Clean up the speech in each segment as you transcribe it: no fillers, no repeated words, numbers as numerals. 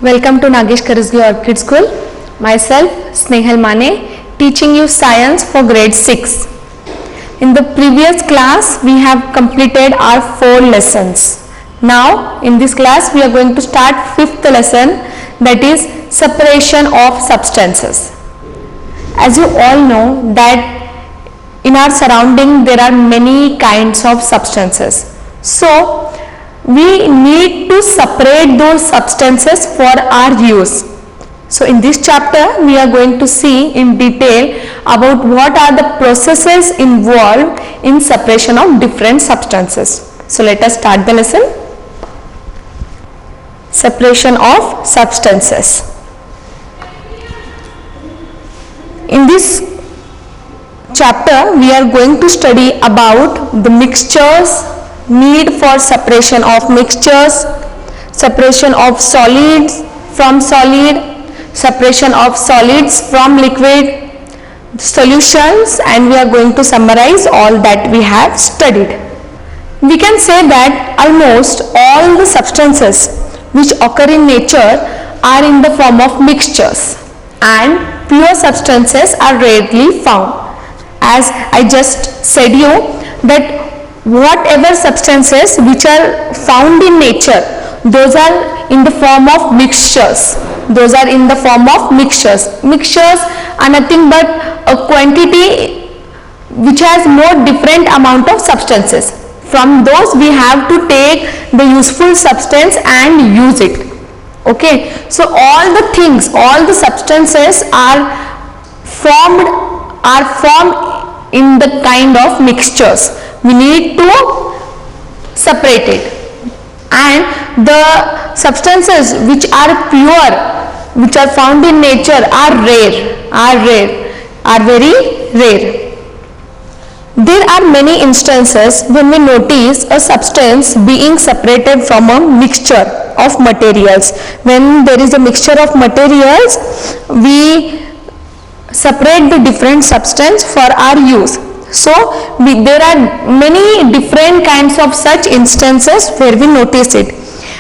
Welcome to Nagesh Karisgi Orchid School. Myself Snehal Mane, teaching you science for grade 6. In the previous class we have completed our 4 lessons. Now in this class we are going to start 5th lesson, that is separation of substances. As you all know that in our surrounding there are many kinds of substances. So we need to separate those substances for our use. So in this chapter we are going to see in detail about what are the processes involved in separation of different substances. So let us start the lesson. Separation of substances. In this chapter we are going to study about the mixtures, need for separation of mixtures, separation of solids from solid, separation of solids from liquid, solutions, and we are going to summarize all that we have studied. We can say that almost all the substances which occur in nature are in the form of mixtures, and pure substances are rarely found. As I just said you that whatever substances which are found in nature, those are in the form of mixtures. Those are in the form of mixtures. Mixtures are nothing but a quantity which has more different amount of substances. From those we have to take the useful substance and use it. Okay, so all the things, all the substances are formed in the kind of mixtures. We need to separate it, and the substances which are pure, which are found in nature, are very rare. There are many instances when we notice a substance being separated from a mixture of materials. When there is a mixture of materials, we separate the different substance for our use. So there are many different kinds of such instances where we notice it.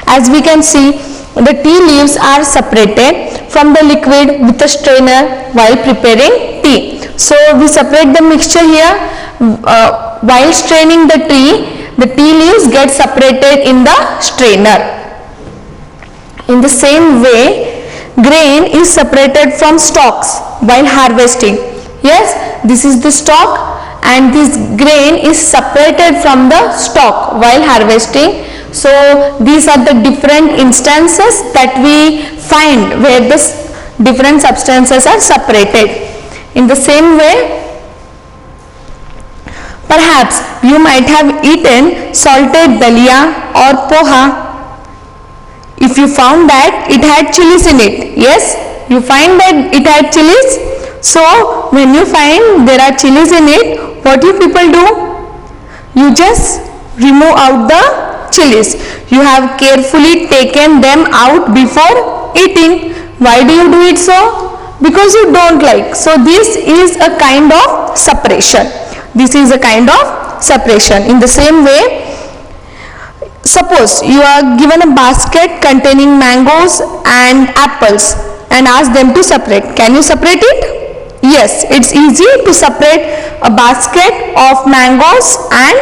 As we can see, the tea leaves are separated from the liquid with a strainer while preparing tea. So we separate the mixture here. While straining the tea leaves get separated in the strainer. In the same way, grain is separated from stalks while harvesting. Yes, this is the stalk, and this grain is separated from the stalk while harvesting. So these are the different instances that we find where the different substances are separated. In the same way, perhaps you might have eaten salted dalia or poha. If you found that it had chilies in it, yes, you find that it had chilies. So when you find there are chilies in it, what do people do? You just remove out the chilies. You have carefully taken them out before eating. Why do you do it so? Because you don't like. So this is a kind of separation. This is a kind of separation. In the same way, suppose you are given a basket containing mangoes and apples and ask them to separate. Can you separate it? Yes, it's easy to separate a basket of mangoes and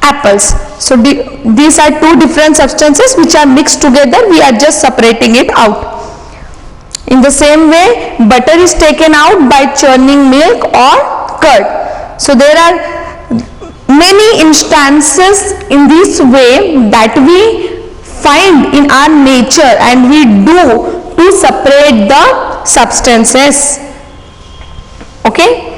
apples. So these are two different substances which are mixed together. We are just separating it out. In the same way, butter is taken out by churning milk or curd. So there are many instances in this way that we find in our nature and we do to separate the substances. Okay.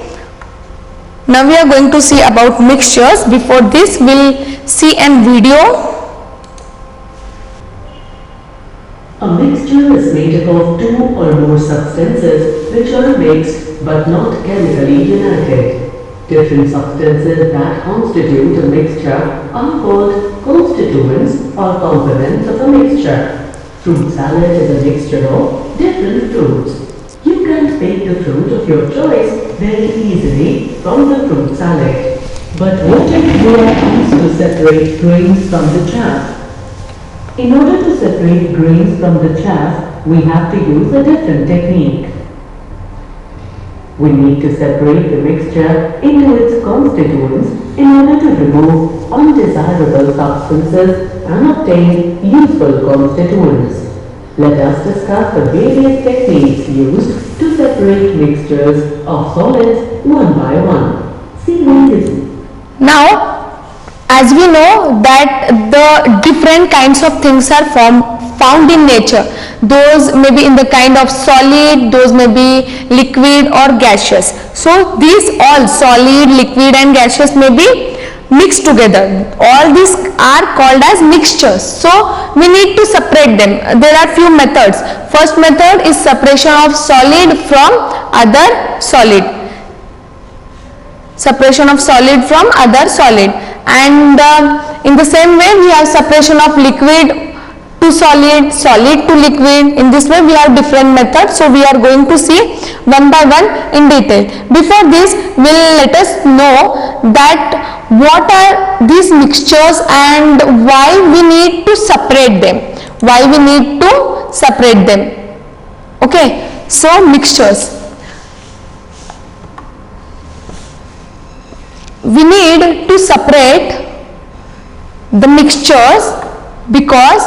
Now we are going to see about mixtures. Before this, we'll see a video. A mixture is made up of two or more substances which are mixed but not chemically united. Different substances that constitute a mixture are called constituents or components of a mixture. Fruit salad is a mixture of different fruits. You can pick the fruit of your choice very easily from the fruit salad. But what if you are asked to separate grains from the chaff? In order to separate grains from the chaff, we have to use a different technique. We need to separate the mixture into its constituents in order to remove undesirable substances and obtain useful constituents. Let us discuss the various techniques used to separate mixtures of solids one by one. See these. Now, as we know that the different kinds of things are found in nature. Those may be in the kind of solid, those may be liquid or gaseous. So these all solid, liquid and gaseous may be mixed together. All these are called as mixtures. So we need to separate them. There are few methods. First method is separation of solid from other solid. Separation of solid from other solid. And in the same way we have separation of liquid to solid, solid to liquid. In this way we have different methods. So we are going to see one by one in detail. Before this, let us know that what are these mixtures and why we need to separate them. Why we need to separate them. Okay, so mixtures. We need to separate the mixtures because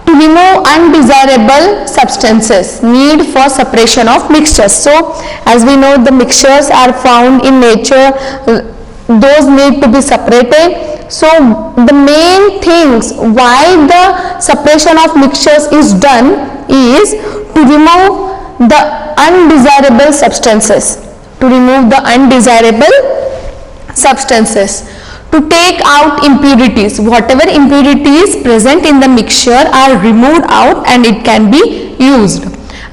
to remove undesirable substances, need for separation of mixtures. So as we know, the mixtures are found in nature, those need to be separated. So the main things why the separation of mixtures is done is to remove the undesirable substances, to remove the undesirable substances, to take out impurities. Whatever impurities present in the mixture are removed out and it can be used,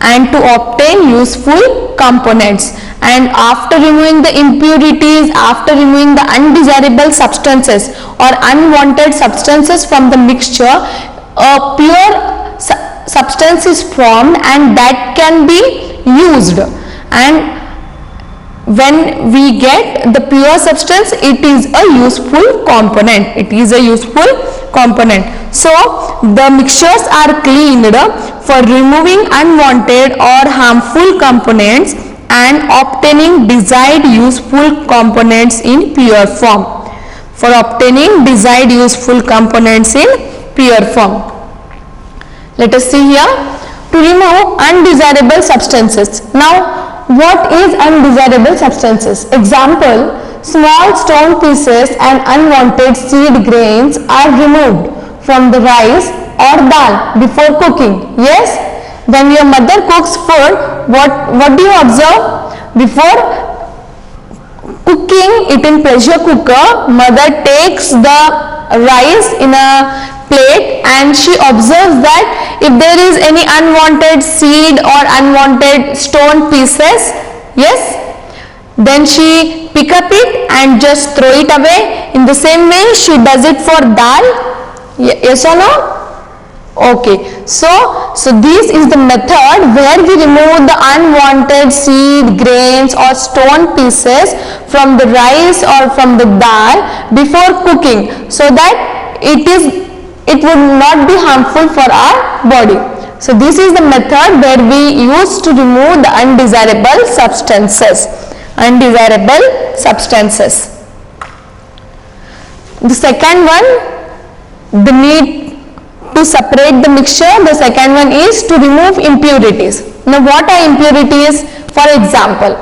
and to obtain useful components. And after removing the impurities, after removing the undesirable substances or unwanted substances from the mixture, a pure substance is formed and that can be used. And when we get the pure substance, it is a useful component. It is a useful component. So the mixtures are cleaned for removing unwanted or harmful components and obtaining desired useful components in pure form. For obtaining desired useful components in pure form. Let us see here. To remove undesirable substances. Now, what is undesirable substances? Example, small stone pieces and unwanted seed grains are removed from the rice or dal before cooking. Yes, when your mother cooks food, what do you observe? Before cooking it in pressure cooker, mother takes the rice in a plate and she observes that if there is any unwanted seed or unwanted stone pieces, yes, then she pick up it and just throw it away. In the same way she does it for dal. Yes or no? Okay, so this is the method where we remove the unwanted seed, grains or stone pieces from the rice or from the dal before cooking, so that it would not be harmful for our body. So this is the method where we use to remove the undesirable substances. Undesirable substances. The second one, the need to separate the mixture. The second one is to remove impurities. Now what are impurities? For example,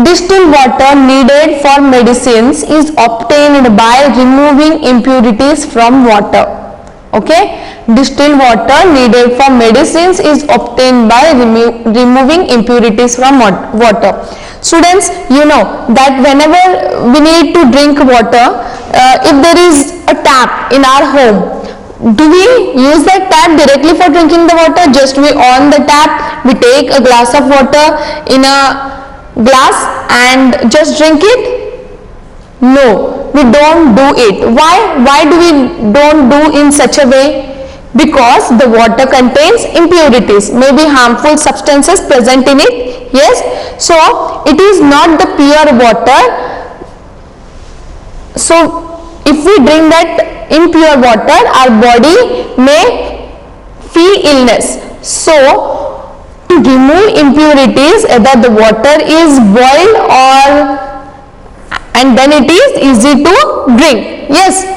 distilled water needed for medicines is obtained by removing impurities from water. Okay, distilled water needed for medicines is obtained by removing impurities from water. Students, you know that whenever we need to drink water, if there is a tap in our home, do we use that tap directly for drinking the water? Just we on the tap, we take a glass of water in a glass and just drink it? No, we don't do it. Why do we don't do in such a way? Because the water contains impurities, maybe harmful substances present in it. Yes, so it is not the pure water. So if we drink that impure water, our body may feel illness. So to remove impurities, either the water is boiled or and then it is easy to drink. Yes,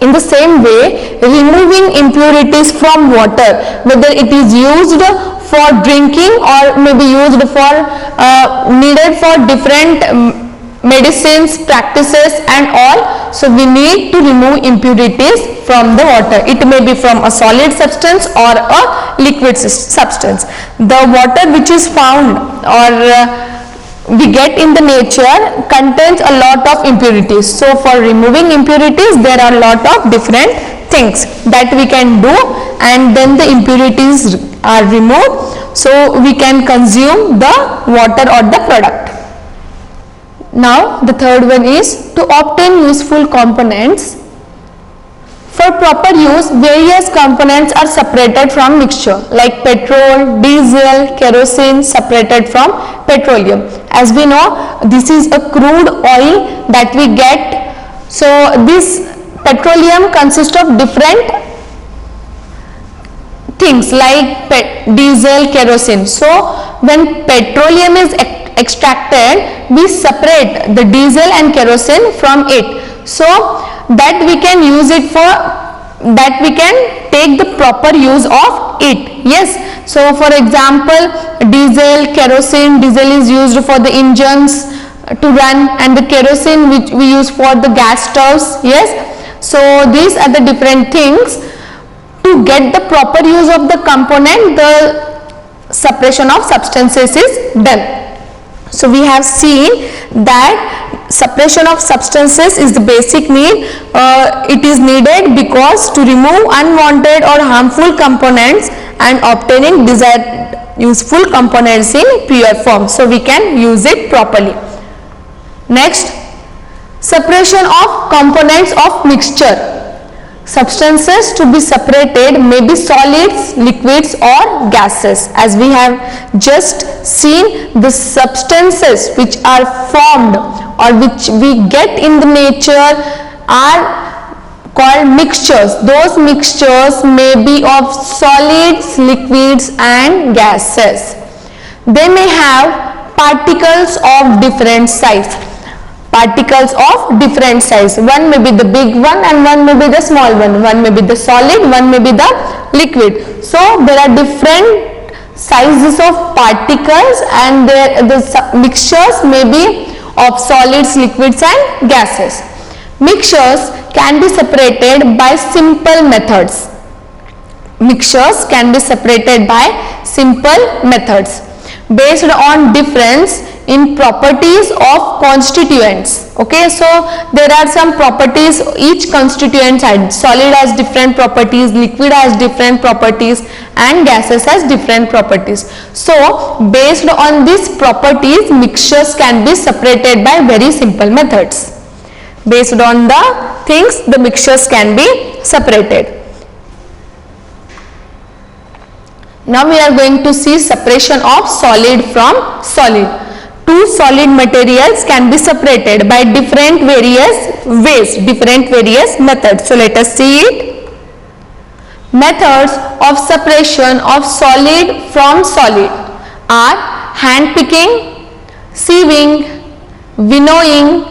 in the same way, removing impurities from water, whether it is used for drinking or maybe used for needed for different medicines, practices and all, so we need to remove impurities from the water. It may be from a solid substance or a liquid substance. The water which is found or we get in the nature contains a lot of impurities. So for removing impurities, there are a lot of different things that we can do, and then the impurities are removed, so we can consume the water or the product. Now the third one is to obtain useful components. For proper use, various components are separated from mixture, like petrol, diesel, kerosene separated from petroleum. As we know, this is a crude oil that we get. So this petroleum consists of different things like diesel, kerosene. So when petroleum is extracted, we separate the diesel and kerosene from it, so that we can use it for, that we can take the proper use of it. Yes, so for example, kerosene, diesel is used for the engines to run, and the kerosene which we use for the gas stoves. Yes, so these are the different things. To get the proper use of the component, the separation of substances is done. So we have seen that separation of substances is the basic need. It is needed because to remove unwanted or harmful components and obtaining desired useful components in pure form, so we can use it properly. Next, separation of components of mixture. Substances to be separated may be solids, liquids or gases. As we have just seen, the substances which are formed or which we get in the nature are called mixtures. Those mixtures may be of solids, liquids and gases. They may have particles of different size. Particles of different size. One may be the big one and one may be the small one. One may be the solid, one may be the liquid. So there are different sizes of particles, and the mixtures may be of solids, liquids and gases. Mixtures can be separated by simple methods. Mixtures can be separated by simple methods based on difference in properties of constituents. Okay, so there are some properties each constituent has. Solid has different properties, liquid has different properties and gases has different properties. So based on these properties, mixtures can be separated by very simple methods. Based on the things, the mixtures can be separated. Now we are going to see separation of solid from solid. Two solid materials can be separated by different various ways, different various methods. So let us see it. Methods of separation of solid from solid are hand picking, sieving, winnowing,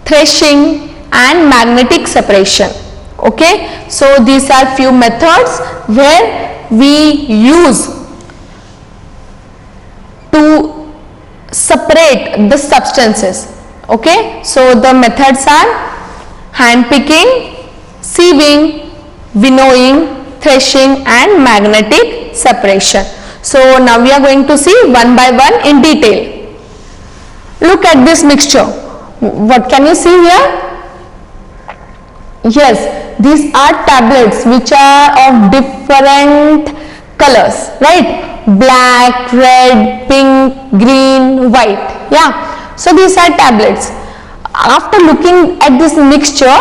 threshing and magnetic separation. Okay, so these are few methods where we use to separate the substances. Okay, so the methods are hand picking, sieving, winnowing, threshing and magnetic separation. So now we are going to see one by one in detail. Look at this mixture. What can you see here? Yes, these are tablets which are of different colors, right? Black, red, pink, green, white. Yeah, so these are tablets. After looking at this mixture,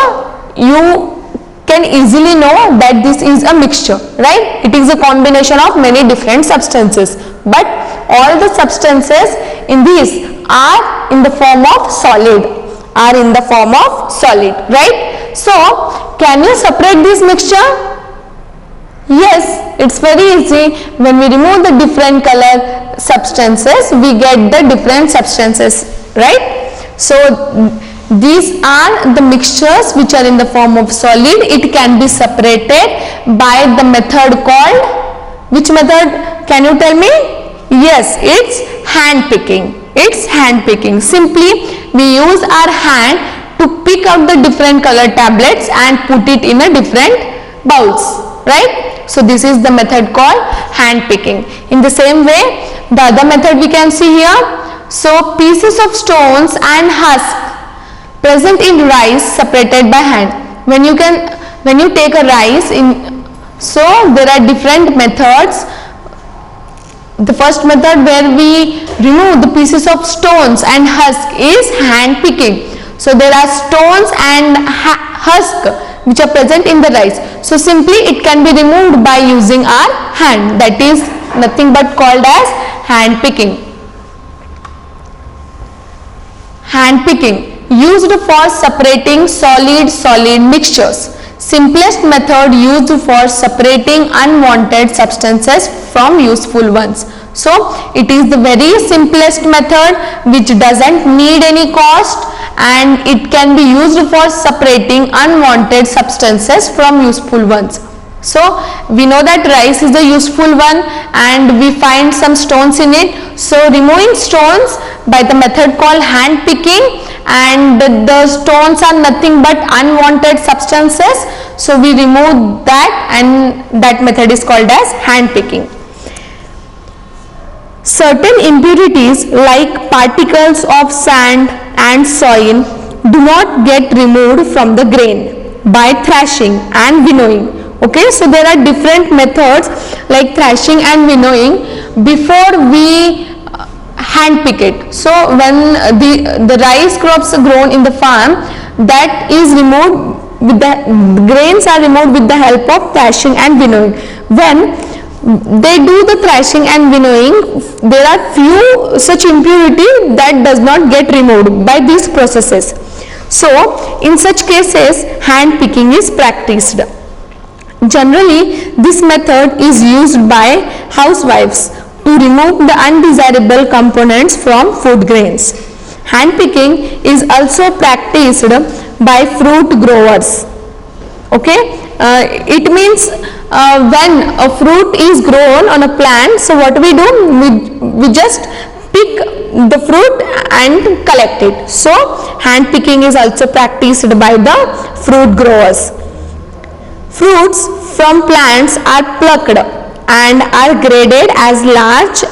you can easily know that this is a mixture, right? It is a combination of many different substances, but all the substances in this are in the form of solid, right? So can you separate this mixture? Yes, it's very easy. When we remove the different color substances, we get the different substances, right? So these are the mixtures which are in the form of solid. It can be separated by the method called, which method? Can you tell me? Yes, it's hand picking. It's hand picking. Simply we use our hand to pick out the different color tablets and put it in a different bowls, right? So this is the method called hand picking. In the same way, the other method we can see here. So pieces of stones and husk present in rice separated by hand. When you take a rice in, so there are different methods. The first method where we remove the pieces of stones and husk is hand picking. So there are stones and husk which are present in the rice. So simply it can be removed by using our hand. That is nothing but called as hand picking. Hand picking used for separating solid mixtures. Simplest method used for separating unwanted substances from useful ones. So it is the very simplest method which doesn't need any cost, and it can be used for separating unwanted substances from useful ones. So we know that rice is a useful one and we find some stones in it. So removing stones by the method called hand picking, and the stones are nothing but unwanted substances. So we remove that, and that method is called as hand picking. Certain impurities like particles of sand and soil do not get removed from the grain by thrashing and winnowing. Okay, so there are different methods like thrashing and winnowing before we hand pick it. So when the rice crops are grown in the farm, that is removed with the grains are removed with the help of thrashing and winnowing. When they do the thrashing and winnowing, there are few such impurity that does not get removed by these processes. So in such cases, hand picking is practiced. Generally, this method is used by housewives to remove the undesirable components from food grains. Hand picking is also practiced by fruit growers. Okay, it means when a fruit is grown on a plant, so what we do, we just pick the fruit and collect it. So hand picking is also practiced by the fruit growers. Fruits from plants are plucked and are graded as large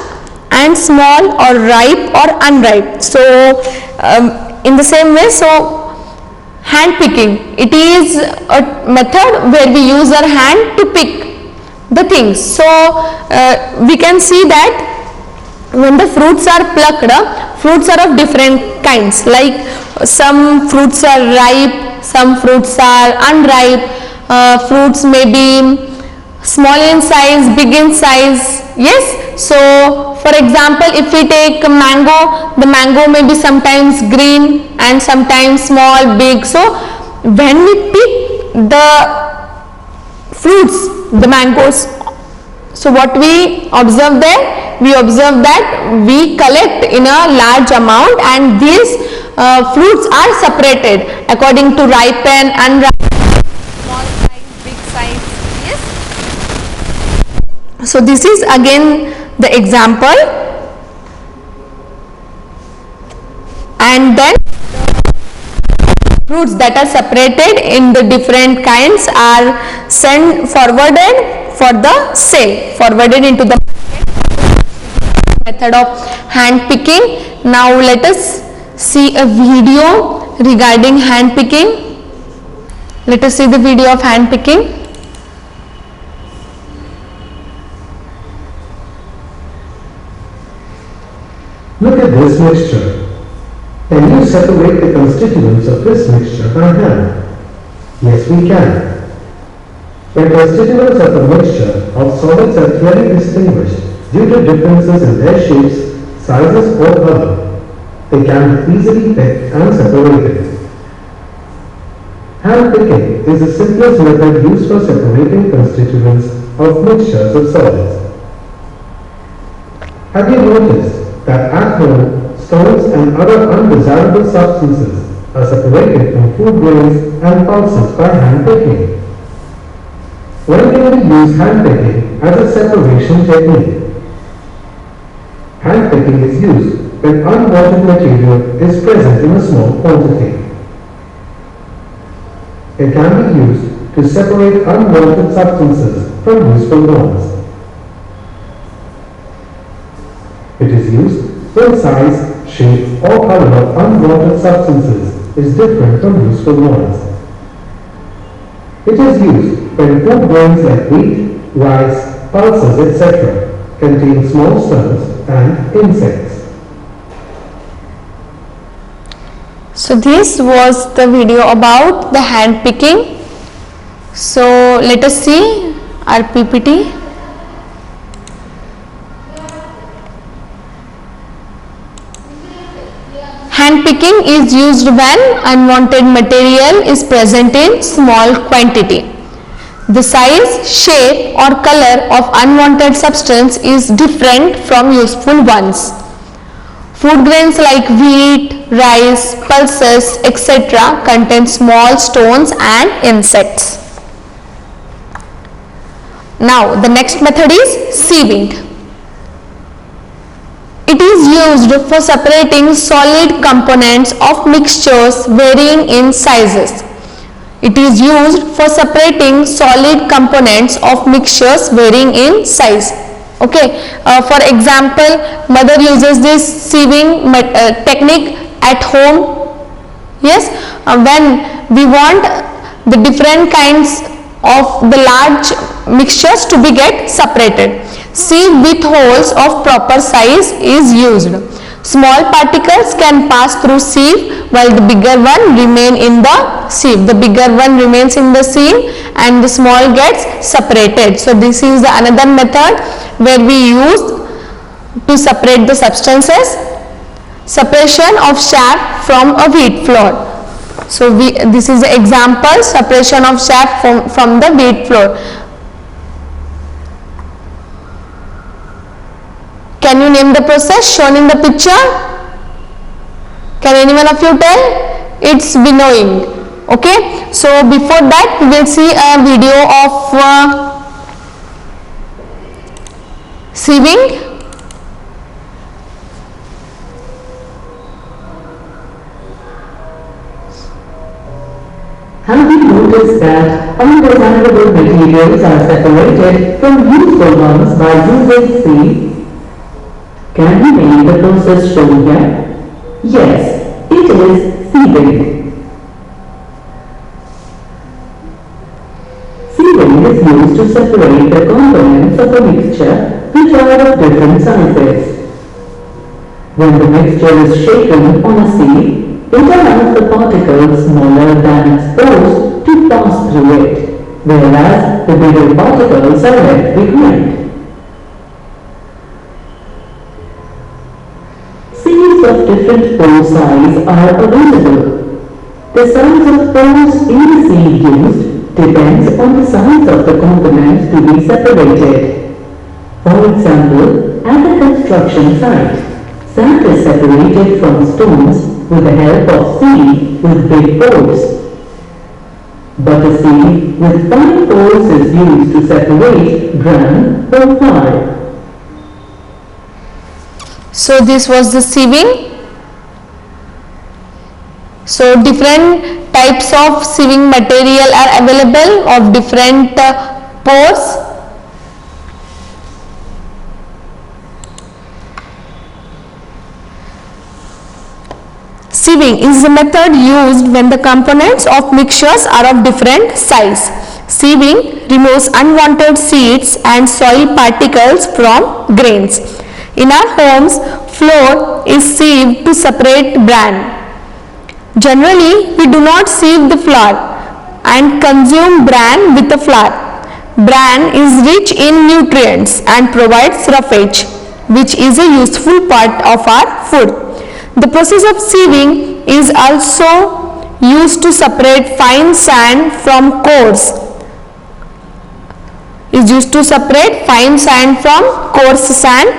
and small, or ripe or unripe. So in the same way, so hand picking, it is a method where we use our hand to pick the things. So we can see that when the fruits are plucked, fruits are of different kinds, like some fruits are ripe, some fruits are unripe. Fruits may be small in size, big in size. Yes, so for example, if we take a mango, the mango may be sometimes green and sometimes small, big. So when we pick the fruits, the mangoes, so what we observe there, we observe that we collect in a large amount, and these fruits are separated according to ripen, unripe, small size, big size. Yes. So this is again the example, and then the fruits that are separated in the different kinds are sent forwarded for the sale, forwarded into the method of hand picking. Now let us see a video regarding hand picking. Let us see the video of hand picking. Look at this mixture. Can you separate the constituents of this mixture by hand? Yes, we can. The constituents of the mixture of solids are clearly distinguished due to differences in their shapes, sizes or color. They can be easily picked and separated. Hand picking is the simplest method used for separating constituents of mixtures of solids. Have you noticed that at home, stones and other undesirable substances are separated from food grains and pulses by hand picking? When can we use hand picking as a separation technique? Hand picking is used when unwanted material is present in a small quantity. It can be used to separate unwanted substances from useful ones. It is used when size, shape or color of unwanted substances is different from useful ones. It is used when food grains like wheat, rice, pulses, etc. contain small stones and insects. So this was the video about the hand picking. So let us see our PPT. Hand picking is used when unwanted material is present in small quantity. The size, shape or color of unwanted substance is different from useful ones. Food grains like wheat, rice, pulses, etc. contain small stones and insects. Now the next method is sieving. It is used for separating solid components of mixtures varying in sizes. It is used for separating solid components of mixtures varying in size. Okay, for example, mother uses this sieving technique at home. Yes, when we want the different kinds of the large mixtures to be get separated, sieve with holes of proper size is used. Small particles can pass through sieve while the bigger one remain in the sieve. The bigger one remains in the sieve and the small gets separated. So this is the another method where we use to separate the substances. Separation of chaff from a wheat flour. So this is the example, separation of chaff from the wheat flour. Can you name the process shown in the picture? Can anyone of you tell? It's winnowing. Okay. So before that we will see a video of sieving. Have you noticed that undesirable materials are separated from useful ones by using sieve? Can we name the process shown here? Yes, it is sieving. Sieving is used to separate the components of a mixture which are of different sizes. When the mixture is shaken on a sieve, it allows the particles smaller than its pores to pass through it, whereas the bigger particles are left behind. Sieves of different pore size are available. The size of pores in the sieve used depends on the size of the component to be separated. For example, at a construction site, sand is separated from stones with the help of sieve with big pores. But a sieve with fine pores is used to separate gram or flour. So this was the sieving. So different types of sieving material are available of different pores. Sieving is the method used when the components of mixtures are of different size. Sieving removes unwanted seeds and soil particles from grains. In our homes, flour is sieved to separate bran. Generally, we do not sieve the flour and consume bran with the flour. Bran is rich in nutrients and provides roughage, which is a useful part of our food. The process of sieving is also used to separate fine sand from coarse. Coarse sand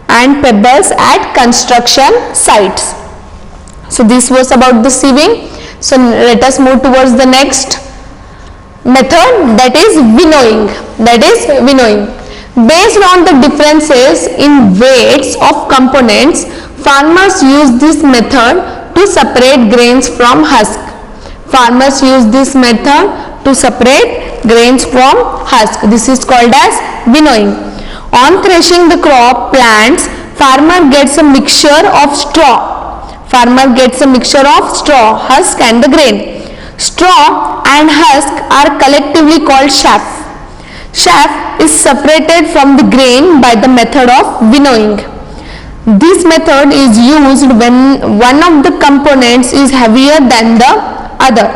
and pebbles at construction sites. So this was about the sieving. So let us move towards the next method, that is winnowing. Based on the differences in weights of components, farmers use this method to separate grains from husk. This is called as winnowing. On threshing the crop plants, farmer gets a mixture of straw, husk and the grain. Straw and husk are collectively called chaff. Chaff is separated from the grain by the method of winnowing. This method is used when one of the components is heavier than the other.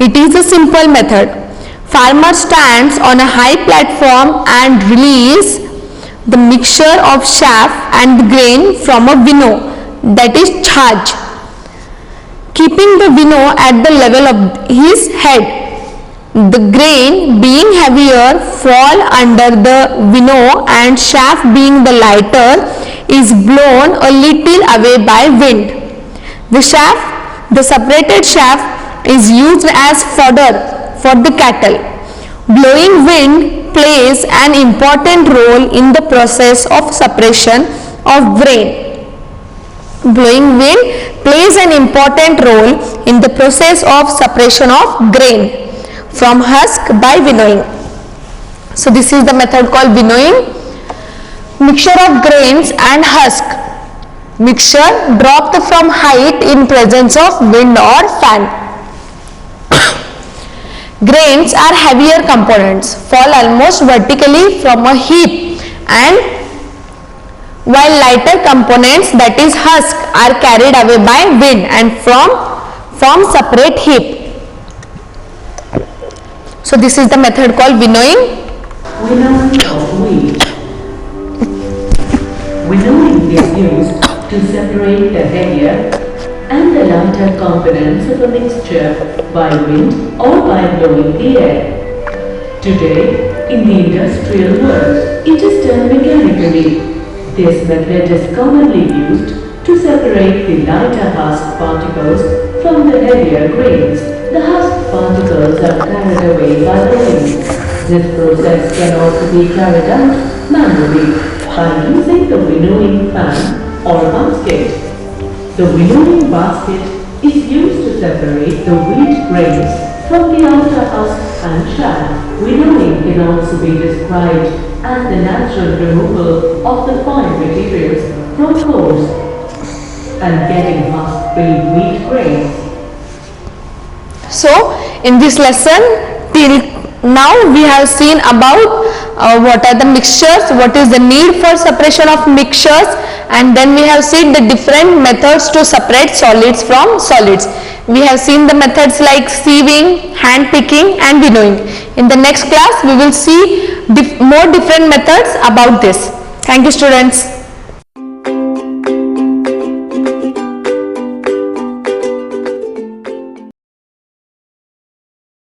It is a simple method. Farmer stands on a high platform and release the mixture of chaff and the grain from a winnow, that is chhaj, keeping the winnow at the level of his head. The grain being heavier fall under the winnow and chaff being the lighter is blown a little away by wind. The separated chaff is used as fodder for the cattle. Blowing wind plays an important role in the process of separation of grain. From husk by winnowing. So this is the method called winnowing. Mixture of grains and husk. Mixture dropped from height in presence of wind or fan. Grains are heavier components, fall almost vertically from a heap, and while lighter components, that is husk, are carried away by wind and form separate heap. So this is the method called winnowing. Winnowing of wheat. Winnowing is used to separate the heavier and the lighter components of a mixture by wind or by blowing the air. Today, in the industrial world, it is done mechanically. This method is commonly used to separate the lighter husk particles from the heavier grains. The husk particles are carried away by the wind. This process can also be carried out manually by using the winnowing fan or basket. The winnowing basket is used to separate the wheat grains from the outer husk and chaff. Winnowing can also be described as the natural removal of the fine materials from coarse and getting husk-free wheat grains. So in this lesson till now we have seen about what are the mixtures, what is the need for separation of mixtures, and then we have seen the different methods to separate solids from solids. We have seen the methods like sieving, hand picking and winnowing. In the next class we will see more different methods about this. Thank you students.